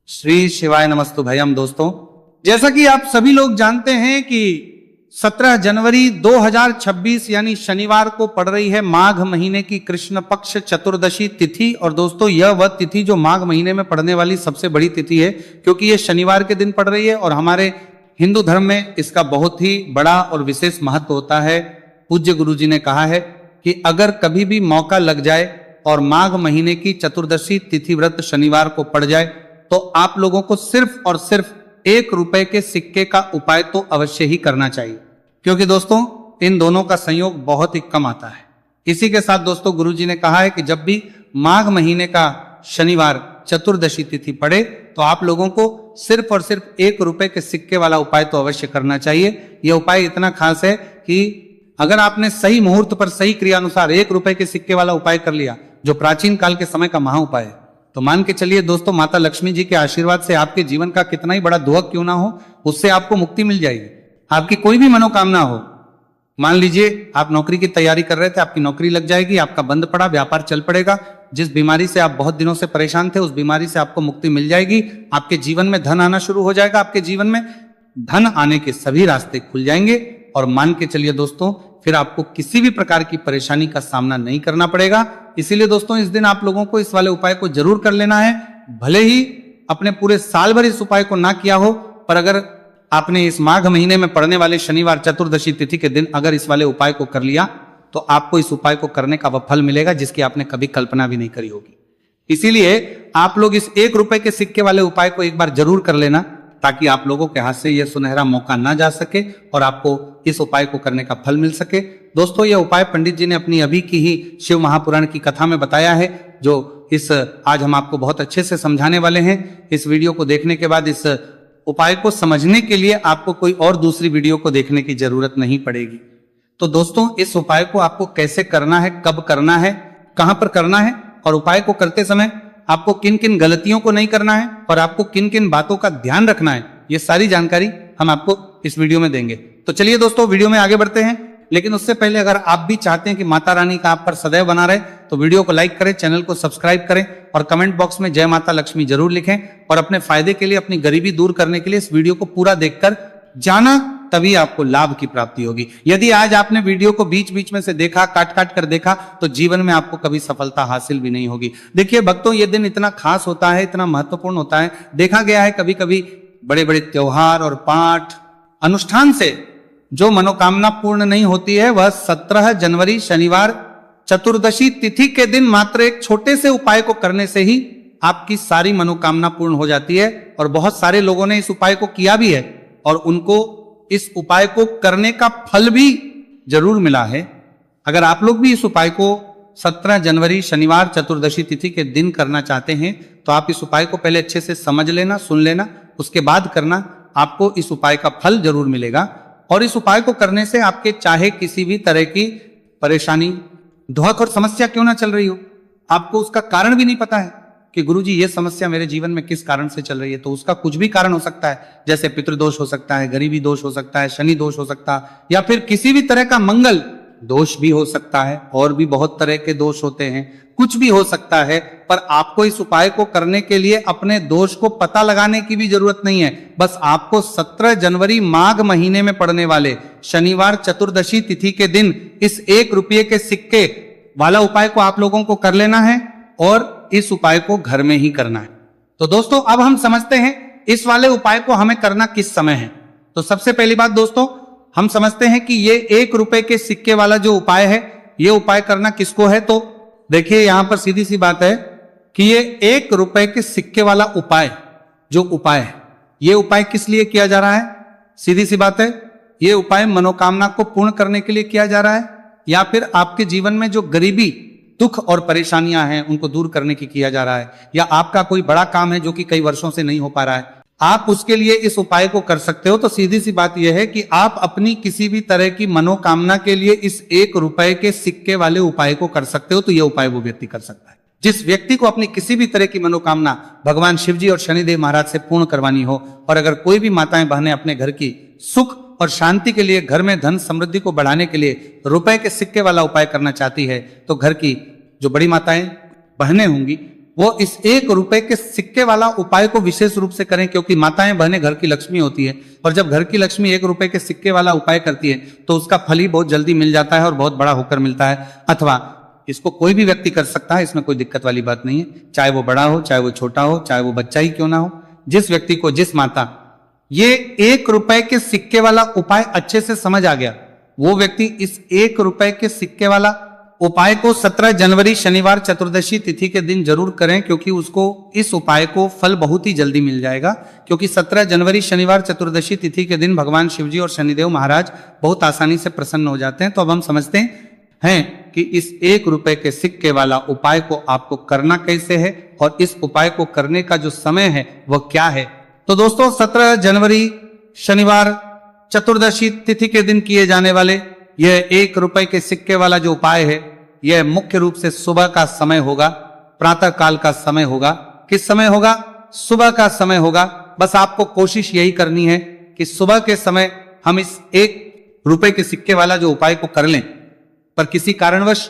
श्री शिवाय नमस्तु भयम। दोस्तों, जैसा कि आप सभी लोग जानते हैं कि 17 जनवरी 2026 यानी शनिवार को पड़ रही है माघ महीने की कृष्ण पक्ष चतुर्दशी तिथि। और दोस्तों, यह वह तिथि जो माघ महीने में पड़ने वाली सबसे बड़ी तिथि है, क्योंकि यह शनिवार के दिन पड़ रही है और हमारे हिंदू धर्म में इसका बहुत ही बड़ा और विशेष महत्व होता है। पूज्य गुरु जी ने कहा है कि अगर कभी भी मौका लग जाए और माघ महीने की चतुर्दशी तिथि व्रत शनिवार को पड़ जाए तो आप लोगों को सिर्फ और सिर्फ 1 रुपए के सिक्के का उपाय तो अवश्य ही करना चाहिए, क्योंकि दोस्तों इन दोनों का संयोग बहुत ही कम आता है। इसी के साथ दोस्तों, गुरुजी ने कहा है कि जब भी माघ महीने का शनिवार चतुर्दशी तिथि पड़े तो आप लोगों को सिर्फ और सिर्फ 1 रुपए के सिक्के वाला उपाय तो अवश्य करना चाहिए। यह उपाय इतना खास है कि अगर आपने सही मुहूर्त पर सही क्रिया अनुसार 1 रुपए के सिक्के वाला उपाय कर लिया, जो प्राचीन काल के समय का महा उपाय है, तो मान के चलिए दोस्तों, माता लक्ष्मी जी के आशीर्वाद से आपके जीवन का कितना ही बड़ा दुख क्यों ना हो, उससे आपको मुक्ति मिल जाएगी। आपकी कोई भी मनोकामना हो, मान लीजिए आप नौकरी की तैयारी कर रहे थे, आपकी नौकरी लग जाएगी, आपका बंद पड़ा व्यापार चल पड़ेगा, जिस बीमारी से आप बहुत दिनों से परेशान थे उस बीमारी से आपको मुक्ति मिल जाएगी, आपके जीवन में धन आना शुरू हो जाएगा, आपके जीवन में धन आने के सभी रास्ते खुल जाएंगे। और मान के चलिए दोस्तों, फिर आपको किसी भी प्रकार की परेशानी का सामना नहीं करना पड़ेगा। इसीलिए दोस्तों, इस दिन आप लोगों को इस वाले उपाय को जरूर कर लेना है। भले ही अपने पूरे साल भर इस उपाय को ना किया हो, पर अगर आपने इस माघ महीने में पड़ने वाले शनिवार चतुर्दशी तिथि के दिन अगर इस वाले उपाय को कर लिया तो आपको इस उपाय को करने का वह फल मिलेगा जिसकी आपने कभी कल्पना भी नहीं करी होगी। इसीलिए आप लोग इस 1 रुपए के सिक्के वाले उपाय को एक बार जरूर कर लेना, ताकि आप लोगों के हाथ से यह सुनहरा मौका ना जा सके और आपको इस उपाय को करने का फल मिल सके। दोस्तों, यह उपाय पंडित जी ने अपनी अभी की ही शिव महापुराण की कथा में बताया है, जो इस आज हम आपको बहुत अच्छे से समझाने वाले हैं। इस वीडियो को देखने के बाद इस उपाय को समझने के लिए आपको कोई और दूसरी वीडियो को देखने की जरूरत नहीं पड़ेगी। तो दोस्तों, इस उपाय को आपको कैसे करना है, कब करना है, कहां पर करना है और उपाय को करते समय आपको किन किन गलतियों को नहीं करना है और आपको किन किन बातों का ध्यान रखना है, ये सारी जानकारी हम आपको इस वीडियो में देंगे। तो चलिए दोस्तों, वीडियो में आगे बढ़ते हैं। लेकिन उससे पहले अगर आप भी चाहते हैं कि माता रानी का आप पर सदैव बना रहे तो वीडियो को लाइक करें, चैनल को सब्सक्राइब करें और कमेंट बॉक्स में जय माता लक्ष्मी जरूर लिखें। और अपने फायदे के लिए, अपनी गरीबी दूर करने के लिए इस वीडियो को पूरा देखकर जाना, तभी आपको लाभ की प्राप्ति होगी। यदि आज आपने वीडियो को बीच बीच में से देखा, काट काट कर देखा, तो जीवन में आपको कभी सफलता हासिल भी नहीं होगी। देखिए भक्तों, ये दिन इतना खास होता है, इतना महत्वपूर्ण होता है। देखा गया है कभी कभी बड़े बड़े त्योहार और पाठ अनुष्ठान से जो मनोकामना पूर्ण नहीं होती है, वह 17 जनवरी शनिवार चतुर्दशी तिथि के दिन मात्र एक छोटे से उपाय को करने से ही आपकी सारी मनोकामना पूर्ण हो जाती है। और बहुत सारे लोगों ने इस उपाय को किया भी है और उनको इस उपाय को करने का फल भी जरूर मिला है। अगर आप लोग भी इस उपाय को 17 जनवरी शनिवार चतुर्दशी तिथि के दिन करना चाहते हैं तो आप इस उपाय को पहले अच्छे से समझ लेना, सुन लेना, उसके बाद करना। आपको इस उपाय का फल जरूर मिलेगा। और इस उपाय को करने से आपके चाहे किसी भी तरह की परेशानी, दुख और समस्या क्यों ना चल रही हो, आपको उसका कारण भी नहीं पता है कि गुरुजी ये समस्या मेरे जीवन में किस कारण से चल रही है, तो उसका कुछ भी कारण हो सकता है। जैसे पितृदोष हो सकता है, गरीबी दोष हो सकता है, शनि दोष हो सकता है, या फिर किसी भी तरह का मंगल दोष भी हो सकता है। और भी बहुत तरह के दोष होते हैं, कुछ भी हो सकता है। पर आपको इस उपाय को करने के लिए अपने दोष को पता लगाने की भी जरूरत नहीं है। बस आपको 17 जनवरी माघ महीने में पड़ने वाले शनिवार चतुर्दशी तिथि के दिन इस 1 रुपये के सिक्के वाला उपाय को आप लोगों को कर लेना है और इस उपाय को घर में ही करना है। तो दोस्तों, अब हम समझते हैं इस वाले उपाय को हमें करना किस समय है। तो सबसे पहली बात दोस्तों, हम समझते हैं कि ये 1 रुपए के सिक्के वाला जो उपाय है, ये उपाय करना किसको है। तो देखिए, यहां पर सीधी सी बात है कि ये 1 रुपए के सिक्के वाला उपाय जो उपाय है, ये उपाय किस लिए किया जा रहा है। सीधी सी बात है, ये उपाय मनोकामना को पूर्ण करने के लिए किया जा रहा है, या फिर आपके जीवन में जो गरीबी, दुख और परेशानियां हैं उनको दूर करने की किया जा रहा है, या आपका कोई बड़ा काम है जो कि कई वर्षों से नहीं हो पा रहा है, आप उसके लिए इस उपाय को कर सकते हो। तो सीधी सी बात यह है कि आप अपनी किसी भी तरह की मनोकामना के लिए इस 1 रुपए के सिक्के वाले उपाय को कर सकते हो। तो यह उपाय वो व्यक्ति कर सकता है जिस व्यक्ति को अपनी किसी भी तरह की मनोकामना भगवान शिव जी और शनिदेव महाराज से पूर्ण करवानी हो। और अगर कोई भी माताएं बहनें अपने घर की सुख और शांति के लिए, घर में धन समृद्धि को बढ़ाने के लिए रुपए के सिक्के वाला उपाय करना चाहती है, तो घर की जो बड़ी माताएं बहनें होंगी वो इस 1 रुपए के सिक्के वाला उपाय को विशेष रूप से करें, क्योंकि माताएं बहनें घर की लक्ष्मी होती है, और जब घर की लक्ष्मी 1 रुपए के सिक्के वाला उपाय करती है तो उसका फल ही बहुत जल्दी मिल जाता है और बहुत बड़ा होकर मिलता है। अथवा इसको कोई भी व्यक्ति कर सकता है, इसमें कोई दिक्कत वाली बात नहीं है, चाहे वो बड़ा हो, चाहे वो छोटा हो, चाहे वो बच्चा ही क्यों ना हो। जिस व्यक्ति को, जिस माता ये 1 रुपए के सिक्के वाला उपाय अच्छे से समझ आ गया, वो व्यक्ति इस 1 रुपए के सिक्के वाला उपाय को 17 जनवरी शनिवार चतुर्दशी तिथि के दिन जरूर करें, क्योंकि उसको इस उपाय को फल बहुत ही जल्दी मिल जाएगा। क्योंकि 17 जनवरी शनिवार चतुर्दशी तिथि के दिन भगवान शिवजी और शनिदेव महाराज बहुत आसानी से प्रसन्न हो जाते हैं। तो अब हम समझते हैं कि इस 1 रुपए के सिक्के वाला उपाय को आपको करना कैसे है और इस उपाय को करने का जो समय है वह क्या है। तो दोस्तों 17 जनवरी शनिवार चतुर्दशी तिथि के दिन किए जाने वाले यह 1 रुपए के सिक्के वाला जो उपाय है, यह मुख्य रूप से सुबह का समय होगा, प्रातः काल का समय होगा। किस समय होगा? सुबह का समय होगा। बस आपको कोशिश यही करनी है कि सुबह के समय हम इस 1 रुपए के सिक्के वाला जो उपाय को कर लें। पर किसी कारणवश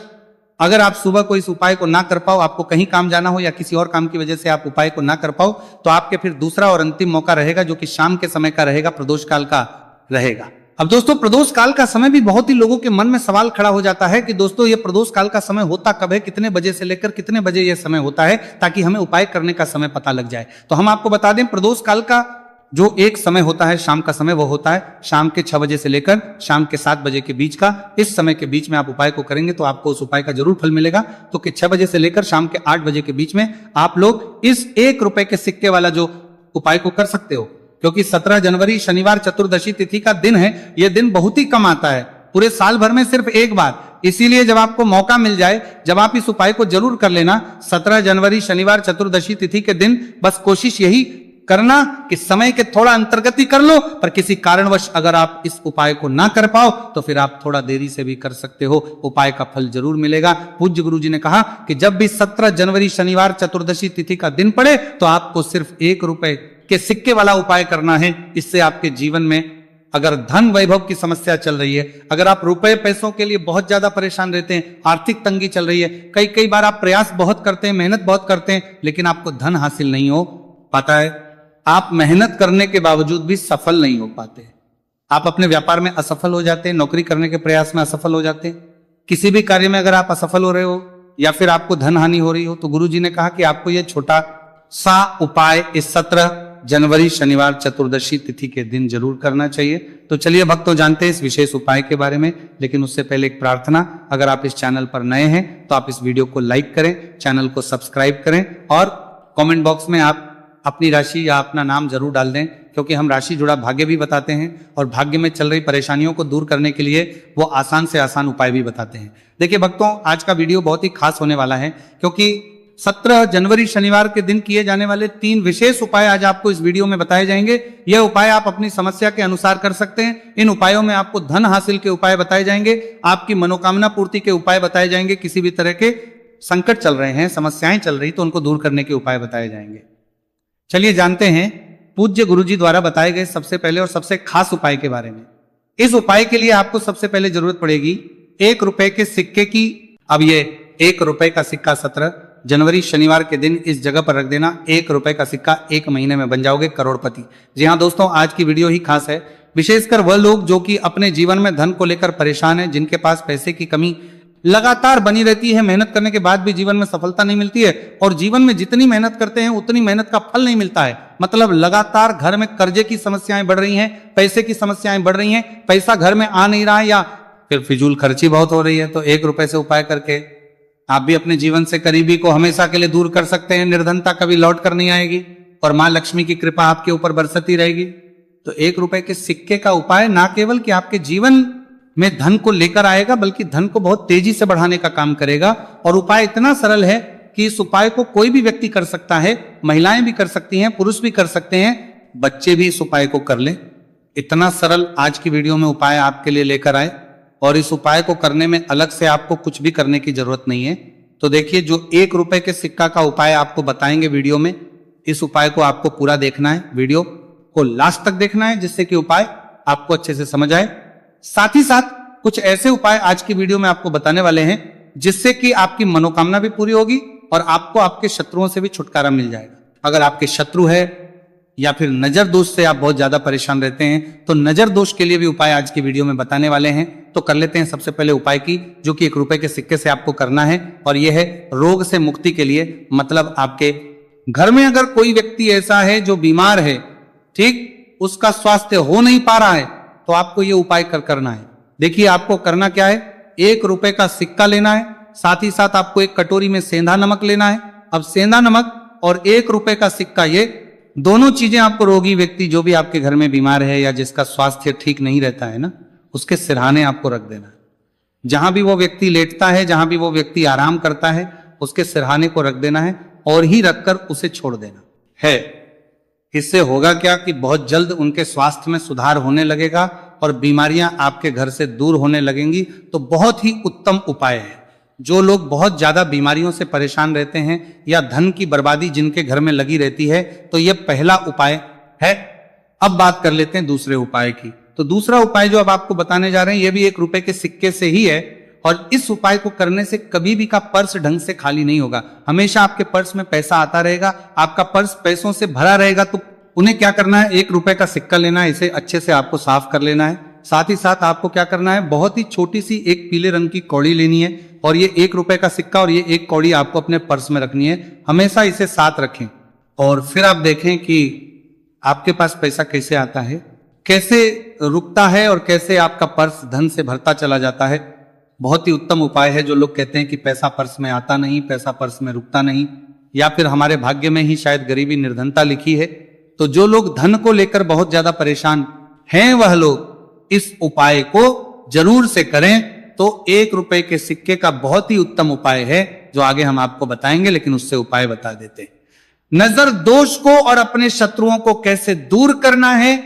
अगर आप सुबह को इस उपाय को ना कर पाओ, आपको कहीं काम जाना हो या किसी और काम की वजह से आप उपाय को ना कर पाओ, तो आपके फिर दूसरा और अंतिम मौका रहेगा, जो कि शाम के समय का रहेगा, प्रदोष काल का रहेगा। अब दोस्तों प्रदोष काल का समय भी बहुत ही लोगों के मन में सवाल खड़ा हो जाता है कि दोस्तों ये प्रदोष काल का समय होता कब है, कितने बजे से लेकर कितने बजे ये समय होता है, ताकि हमें उपाय करने का समय पता लग जाए। तो हम आपको बता दें, प्रदोष काल का जो एक समय होता है, शाम का समय, वो होता है शाम के 6 बजे से लेकर शाम के 7 बजे के बीच का। इस समय के बीच में आप उपाय को करेंगे तो आपको उस उपाय का जरूर फल मिलेगा। तो कि 6 बजे से लेकर शाम के 8 बजे के बीच में आप लोग इस 1 रुपए के सिक्के वाला जो उपाय को कर सकते हो। क्योंकि 17 जनवरी शनिवार चतुर्दशी तिथि का दिन है, यह दिन बहुत ही कम आता है, पूरे साल भर में सिर्फ एक बार। इसीलिए जब आपको मौका मिल जाए, जब आप इस उपाय को जरूर कर लेना। 17 जनवरी शनिवार चतुर्दशी तिथि के दिन बस कोशिश यही करना कि समय के थोड़ा अंतर्गति कर लो, पर किसी कारणवश अगर आप इस उपाय को ना कर पाओ तो फिर आप थोड़ा देरी से भी कर सकते हो, उपाय का फल जरूर मिलेगा। पूज्य गुरु जी ने कहा कि जब भी 17 जनवरी शनिवार चतुर्दशी तिथि का दिन पड़े तो आपको सिर्फ 1 रुपए के सिक्के वाला उपाय करना है। इससे आपके जीवन में अगर धन वैभव की समस्या चल रही है, अगर आप रुपए पैसों के लिए बहुत ज्यादा परेशान रहते हैं, आर्थिक तंगी चल रही है, कई बार आप प्रयास बहुत करते हैं, मेहनत बहुत करते हैं, लेकिन आपको धन हासिल नहीं हो पाता है, आप मेहनत करने के बावजूद भी सफल नहीं हो पाते, आप अपने व्यापार में असफल हो जाते हैं, नौकरी करने के प्रयास में असफल हो जाते हैं, किसी भी कार्य में अगर आप असफल हो रहे हो या फिर आपको धन हानि हो रही हो, तो गुरु जी ने कहा कि आपको यह छोटा सा उपाय इस 17 जनवरी शनिवार चतुर्दशी तिथि के दिन जरूर करना चाहिए। तो चलिए भक्तों, जानते हैं इस विशेष उपाय के बारे में, लेकिन उससे पहले एक प्रार्थना। अगर आप इस चैनल पर नए हैं तो आप इस वीडियो को लाइक करें, चैनल को सब्सक्राइब करें और कमेंट बॉक्स में आप अपनी राशि या अपना नाम जरूर डाल दें, क्योंकि हम राशि जुड़ा भाग्य भी बताते हैं और भाग्य में चल रही परेशानियों को दूर करने के लिए वो आसान से आसान उपाय भी बताते हैं। देखिए भक्तों, आज का वीडियो बहुत ही खास होने वाला है, क्योंकि 17 जनवरी शनिवार के दिन किए जाने वाले 3 विशेष उपाय आज आपको इस वीडियो में बताए जाएंगे। यह उपाय आप अपनी समस्या के अनुसार कर सकते हैं। इन उपायों में आपको धन हासिल के उपाय बताए जाएंगे, आपकी मनोकामना पूर्ति के उपाय बताए जाएंगे, किसी भी तरह के संकट चल रहे हैं, समस्याएं चल रही तो उनको दूर करने के उपाय बताए जाएंगे। चलिए जानते हैं पूज्य गुरुजी द्वारा बताए गए सबसे पहले और सबसे खास उपाय के बारे में। इस उपाय के लिए आपको सबसे पहले जरूरत पड़ेगी 1 रुपए के सिक्के की। अब ये 1 रुपए का सिक्का 17 जनवरी शनिवार के दिन इस जगह पर रख देना। 1 रुपए का सिक्का 1 महीने में बन जाओगे करोड़पति। जी हाँ दोस्तों, आज की वीडियो ही खास है, विशेषकर वह लोग जो कि अपने जीवन में धन को लेकर परेशान हैं, जिनके पास पैसे की कमी लगातार बनी रहती है, मेहनत करने के बाद भी जीवन में सफलता नहीं मिलती है, और जीवन में जितनी मेहनत करते हैं उतनी मेहनत का फल नहीं मिलता है। मतलब लगातार घर में कर्जे की समस्याएं बढ़ रही हैं, पैसे की समस्याएं बढ़ रही हैं, पैसा घर में आ नहीं रहा है या फिर फिजूल खर्ची बहुत हो रही है। तो 1 रुपए से उपाय करके आप भी अपने जीवन से करीबी को हमेशा के लिए दूर कर सकते हैं। निर्धनता कभी लौट कर नहीं आएगी और मां लक्ष्मी की कृपा आपके ऊपर बरसती रहेगी। तो 1 रुपए के सिक्के का उपाय ना केवल कि आपके जीवन में धन को लेकर आएगा, बल्कि धन को बहुत तेजी से बढ़ाने का काम करेगा। और उपाय इतना सरल है कि इस उपाय को कोई भी व्यक्ति कर सकता है, महिलाएं भी कर सकती हैं, पुरुष भी कर सकते हैं, बच्चे भी इस उपाय को कर लें। इतना सरल आज की वीडियो में उपाय आपके लिए लेकर आए, और इस उपाय को करने में अलग से आपको कुछ भी करने की जरूरत नहीं है। तो देखिए, जो 1 रुपए के सिक्का का उपाय आपको बताएंगे वीडियो में, इस उपाय को आपको पूरा देखना है, वीडियो को लास्ट तक देखना है, जिससे कि उपाय आपको अच्छे से समझ आए। साथ ही साथ कुछ ऐसे उपाय आज की वीडियो में आपको बताने वाले हैं जिससे कि आपकी मनोकामना भी पूरी होगी और आपको आपके शत्रुओं से भी छुटकारा मिल जाएगा। अगर आपके शत्रु है या फिर नजर दोष से आप बहुत ज्यादा परेशान रहते हैं तो नजर दोष के लिए भी उपाय आज की वीडियो में बताने वाले हैं। तो कर लेते हैं सबसे पहले उपाय की, जो कि 1 रुपए के सिक्के से आपको करना है, और यह है रोग से मुक्ति के लिए। मतलब आपके घर में अगर कोई व्यक्ति ऐसा है जो बीमार है, ठीक, उसका स्वास्थ्य हो नहीं पा रहा है, तो आपको यह उपाय करना है। देखिए आपको करना क्या है, 1 रुपए का सिक्का लेना है, साथ ही साथ आपको एक कटोरी में सेंधा नमक लेना है। अब सेंधा नमक और 1 रुपए का सिक्का, ये दोनों चीजें आपको रोगी व्यक्ति जो भी आपके घर में बीमार है या जिसका स्वास्थ्य ठीक नहीं रहता है ना, उसके सिरहाने आपको रख देना है। जहां भी वो व्यक्ति लेटता है, जहां भी वो व्यक्ति आराम करता है, उसके सिरहाने को रख देना है और ही रखकर उसे छोड़ देना है। इससे होगा क्या कि बहुत जल्द उनके स्वास्थ्य में सुधार होने लगेगा और बीमारियां आपके घर से दूर होने लगेंगी। तो बहुत ही उत्तम उपाय है। जो लोग बहुत ज्यादा बीमारियों से परेशान रहते हैं या धन की बर्बादी जिनके घर में लगी रहती है, तो यह पहला उपाय है। अब बात कर लेते हैं दूसरे उपाय की। तो दूसरा उपाय जो अब आपको बताने जा रहे हैं, यह भी 1 रुपए के सिक्के से ही है, और इस उपाय को करने से कभी भी का पर्स ढंग से खाली नहीं होगा। हमेशा आपके पर्स में पैसा आता रहेगा, आपका पर्स पैसों से भरा रहेगा। तो उन्हें क्या करना है, 1 रुपए का सिक्का लेना है, इसे अच्छे से आपको साफ कर लेना है। साथ ही साथ आपको क्या करना है, बहुत ही छोटी सी एक पीले रंग की कौड़ी लेनी है, और ये 1 रुपए का सिक्का और ये एक कौड़ी आपको अपने पर्स में रखनी है। हमेशा इसे साथ रखें और फिर आप देखें कि आपके पास पैसा कैसे आता है, कैसे रुकता है और कैसे आपका पर्स धन से भरता चला जाता है। बहुत ही उत्तम उपाय है। जो लोग कहते हैं कि पैसा पर्स में आता नहीं, पैसा पर्स में रुकता नहीं, या फिर हमारे भाग्य में ही शायद गरीबी निर्धनता लिखी है, तो जो लोग धन को लेकर बहुत ज्यादा परेशान हैं, वह लोग इस उपाय को जरूर से करें। तो 1 रुपए के सिक्के का बहुत ही उत्तम उपाय है, जो आगे हम आपको बताएंगे, लेकिन उससे उपाय बता देते हैं। नजर दोष को और अपने शत्रुओं को कैसे दूर करना है।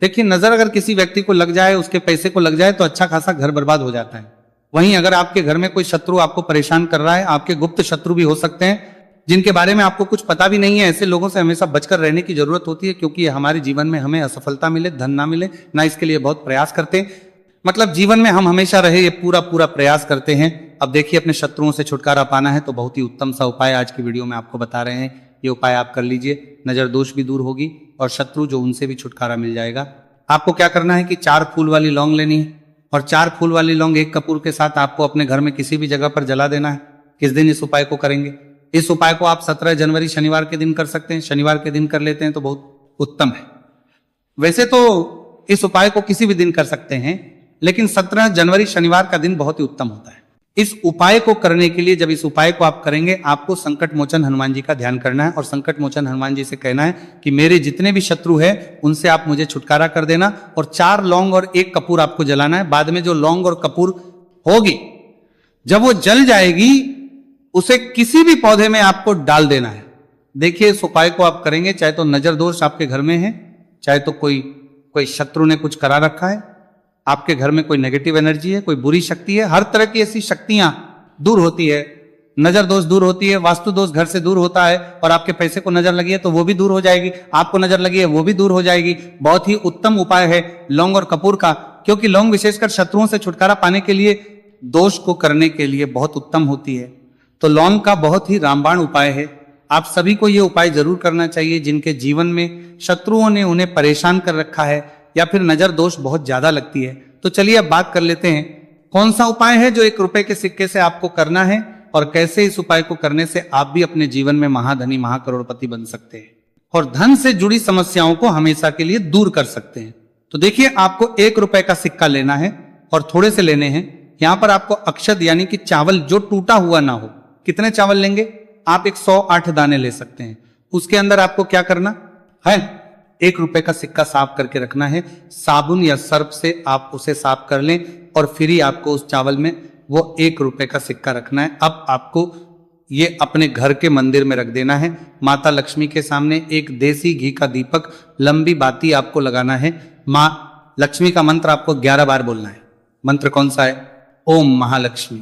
देखिए, नजर अगर किसी व्यक्ति को लग जाए, उसके पैसे को लग जाए, तो अच्छा खासा घर बर्बाद हो जाता है। वहीं अगर आपके घर में कोई शत्रु आपको परेशान कर रहा है, आपके गुप्त शत्रु भी हो सकते हैं जिनके बारे में आपको कुछ पता भी नहीं है, ऐसे लोगों से हमेशा बचकर रहने की जरूरत होती है, क्योंकि हमारे जीवन में हमें असफलता मिले, धन ना मिले ना, इसके लिए बहुत प्रयास करते हैं। मतलब जीवन में हम हमेशा रहे, ये पूरा प्रयास करते हैं। अब देखिए, अपने शत्रुओं से छुटकारा पाना है तो बहुत ही उत्तम सा उपाय आज की वीडियो में आपको बता रहे हैं। ये उपाय आप कर लीजिए, नजर दोष भी दूर होगी और शत्रु जो उनसे भी छुटकारा मिल जाएगा। आपको क्या करना है कि 4 फूल वाली लौंग लेनी है, और 4 फूल वाली लौंग 1 कपूर के साथ आपको अपने घर में किसी भी जगह पर जला देना है। किस दिन इस उपाय को करेंगे? इस उपाय को आप 17 जनवरी शनिवार के दिन कर सकते हैं। शनिवार के दिन कर लेते हैं तो बहुत उत्तम है। वैसे तो इस उपाय को किसी भी दिन कर सकते हैं, लेकिन 17 जनवरी शनिवार का दिन बहुत ही उत्तम होता है। इस उपाय को करने के लिए, जब इस उपाय को आप करेंगे, आपको संकट मोचन हनुमान जी का ध्यान करना है और संकट मोचन हनुमान जी से कहना है कि मेरे जितने भी शत्रु हैं उनसे आप मुझे छुटकारा कर देना, और 4 लौंग और 1 कपूर आपको जलाना है। बाद में जो लौंग और कपूर होगी, जब वो जल जाएगी, उसे किसी भी पौधे में आपको डाल देना है। देखिए, इस उपाय को आप करेंगे, चाहे तो नजर दोष आपके घर में है, चाहे तो कोई शत्रु ने कुछ करा रखा है, आपके घर में कोई नेगेटिव एनर्जी है, कोई बुरी शक्ति है, हर तरह की ऐसी शक्तियां दूर होती है। नजर दोष दूर होती है, वास्तु दोष घर से दूर होता है, और आपके पैसे को नजर लगी है तो वो भी दूर हो जाएगी, आपको नजर लगी है वो भी दूर हो जाएगी। बहुत ही उत्तम उपाय है लौंग और कपूर का, क्योंकि लौंग विशेषकर शत्रुओं से छुटकारा पाने के लिए, दोष को करने के लिए बहुत उत्तम होती है। तो लौंग का बहुत ही रामबाण उपाय है। आप सभी को यह उपाय जरूर करना चाहिए जिनके जीवन में शत्रुओं ने उन्हें परेशान कर रखा है या फिर नजर दोष बहुत ज्यादा लगती है। तो चलिए अब बात कर लेते हैं, कौन सा उपाय है जो 1 रुपए के सिक्के से आपको करना है, और कैसे इस उपाय को करने से आप भी अपने जीवन में महाधनी महाकरोड़पति बन सकते हैं और धन से जुड़ी समस्याओं को हमेशा के लिए दूर कर सकते हैं। तो देखिए, आपको 1 रुपए का सिक्का लेना है और थोड़े से लेने हैं। यहां पर आपको अक्षत यानी कि चावल जो टूटा हुआ ना हो, कितने चावल लेंगे आप? 108 दाने ले सकते हैं। उसके अंदर आपको क्या करना है, 1 रुपए का सिक्का साफ करके रखना है। साबुन या सर्फ से आप उसे साफ कर लें और फिर ही आपको उस चावल में वो 1 रुपए का सिक्का रखना है। अब आपको ये अपने घर के मंदिर में रख देना है। माता लक्ष्मी के सामने एक देसी घी का दीपक, लंबी बाती आपको लगाना है। माँ लक्ष्मी का मंत्र आपको 11 बार बोलना है। मंत्र कौन सा है? ओम महालक्ष्मी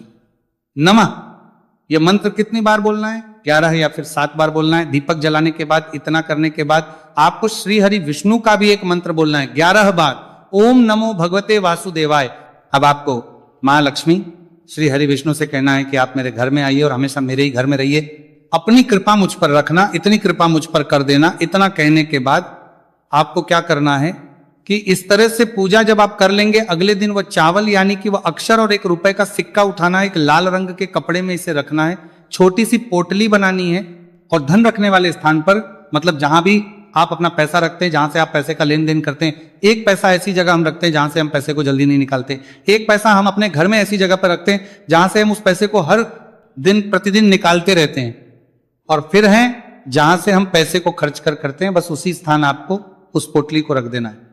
नमः। यह मंत्र कितनी बार बोलना है? 11 या फिर 7 बार बोलना है। दीपक जलाने के बाद, इतना करने के बाद आपको श्री हरि विष्णु का भी एक मंत्र बोलना है 11 बार, ओम नमो भगवते वासुदेवाय। अब आपको माँ लक्ष्मी, श्री हरि विष्णु से कहना है कि आप मेरे घर में आइए और हमेशा मेरे ही घर में रहिए। अपनी कृपा मुझ पर रखना, इतनी कृपा मुझ पर कर देना। इतना कहने के बाद आपको क्या करना है कि इस तरह से पूजा जब आप कर लेंगे, अगले दिन वह चावल यानी कि वह अक्षर और 1 रुपए का सिक्का उठाना है, एक लाल रंग के कपड़े में इसे रखना है, छोटी सी पोटली बनानी है और धन रखने वाले स्थान पर, मतलब जहां भी आप अपना पैसा रखते हैं, जहां से आप पैसे का लेन देन करते हैं, 1 पैसा ऐसी जगह हम रखते हैं जहां से हम पैसे को जल्दी नहीं निकालते। 1 पैसा हम अपने घर में ऐसी जगह पर रखते हैं जहां से हम उस पैसे को हर दिन प्रतिदिन निकालते रहते हैं। और फिर है जहां से हम पैसे को खर्च करते हैं, बस उसी स्थान आपको उस पोटली को रख देना है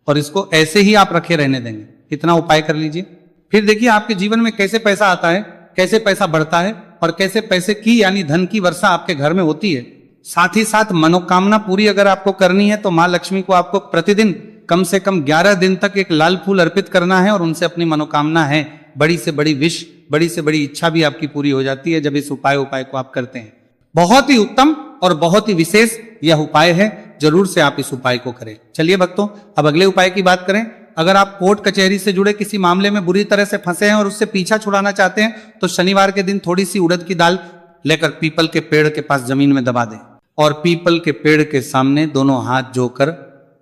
और इसको ऐसे ही आप रखे रहने देंगे। इतना उपाय कर लीजिए। फिर देखिए आपके जीवन में कैसे पैसा आता है, कैसे पैसा बढ़ता है और कैसे पैसे की यानी धन की वर्षा आपके घर में होती है। साथ ही साथ मनोकामना पूरी अगर आपको करनी है तो मां लक्ष्मी को आपको प्रतिदिन कम से कम 11 दिन तक एक लाल फूल अर्पित करना है और उनसे अपनी मनोकामना है, बड़ी से बड़ी विश, बड़ी से बड़ी इच्छा भी आपकी पूरी हो जाती है जब इस उपाय को आप करते हैं। बहुत ही उत्तम और बहुत ही विशेष यह उपाय है, जरूर से आप इस उपाय को करें। चलिए भक्तों, अब अगले उपाय की बात करें। अगर आप कोर्ट कचहरी से जुड़े किसी मामले में बुरी तरह से फंसे हैं और उससे पीछा छुड़ाना चाहते हैं तो शनिवार के दिन थोड़ी सी उड़द की दाल लेकर पीपल के पेड़ के पास जमीन में दबा दें और पीपल के पेड़ के सामने दोनों हाथ जोड़कर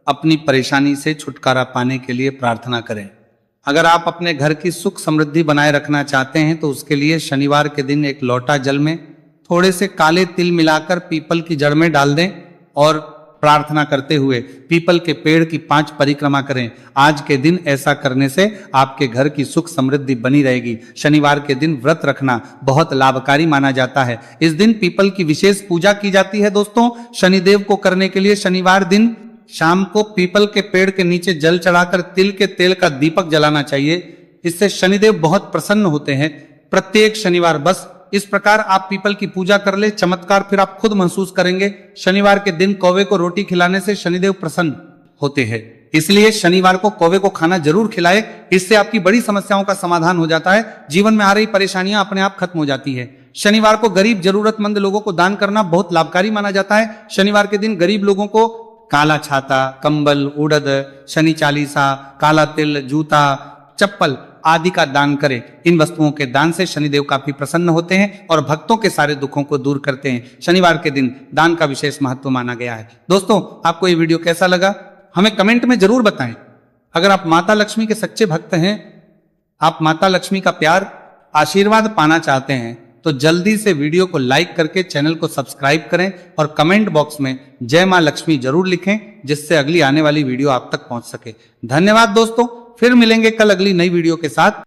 अपनी परेशानी से छुटकारा पाने के लिए प्रार्थना करें। अगर आप अपने घर की सुख समृद्धि बनाए रखना चाहते हैं तो उसके लिए शनिवार के दिन एक लोटा जल में थोड़े से काले तिल मिलाकर पीपल की जड़ में डाल दें और प्रार्थना करते हुए पीपल के पेड़ की 5 परिक्रमा करें। आज के दिन ऐसा करने से आपके घर की सुख समृद्धि बनी रहेगी। शनिवार के दिन व्रत रखना बहुत लाभकारी माना जाता है। इस दिन पीपल की विशेष पूजा की जाती है। दोस्तों, शनिदेव को करने के लिए शनिवार दिन शाम को पीपल के पेड़ के नीचे जल चढ़ाकर तिल के तेल का दीपक जलाना चाहिए। इससे शनिदेव बहुत प्रसन्न होते हैं। प्रत्येक शनिवार बस इस प्रकार आप पीपल की पूजा कर ले, चमत्कार फिर आप खुद महसूस करेंगे। शनिवार के दिन कौवे को रोटी खिलाने से शनिदेव प्रसन्न होते हैं, इसलिए शनिवार को कौवे को खाना जरूर खिलाए। इससे आपकी बड़ी समस्याओं का समाधान हो जाता है, जीवन में आ रही परेशानियां अपने आप खत्म हो जाती है। शनिवार को गरीब जरूरतमंद लोगों को दान करना बहुत लाभकारी माना जाता है। शनिवार के दिन गरीब लोगों को काला छाता, कंबल, उड़द, शनि चालीसा, काला तिल, जूता, चप्पल आदि का दान करें। इन वस्तुओं के दान से शनिदेव काफी प्रसन्न होते हैं और भक्तों के सारे दुखों को दूर करते हैं। शनिवार के दिन दान का विशेष महत्व माना गया है। दोस्तों, आपको ये वीडियो कैसा लगा हमें कमेंट में जरूर बताएं। अगर आप माता लक्ष्मी के सच्चे भक्त हैं, आप माता लक्ष्मी का प्यार आशीर्वाद पाना चाहते हैं तो जल्दी से वीडियो को लाइक करके चैनल को सब्सक्राइब करें और कमेंट बॉक्स में जय मां लक्ष्मी जरूर लिखें, जिससे अगली आने वाली वीडियो आप तक पहुंच सके। धन्यवाद दोस्तों, फिर मिलेंगे कल अगली नई वीडियो के साथ।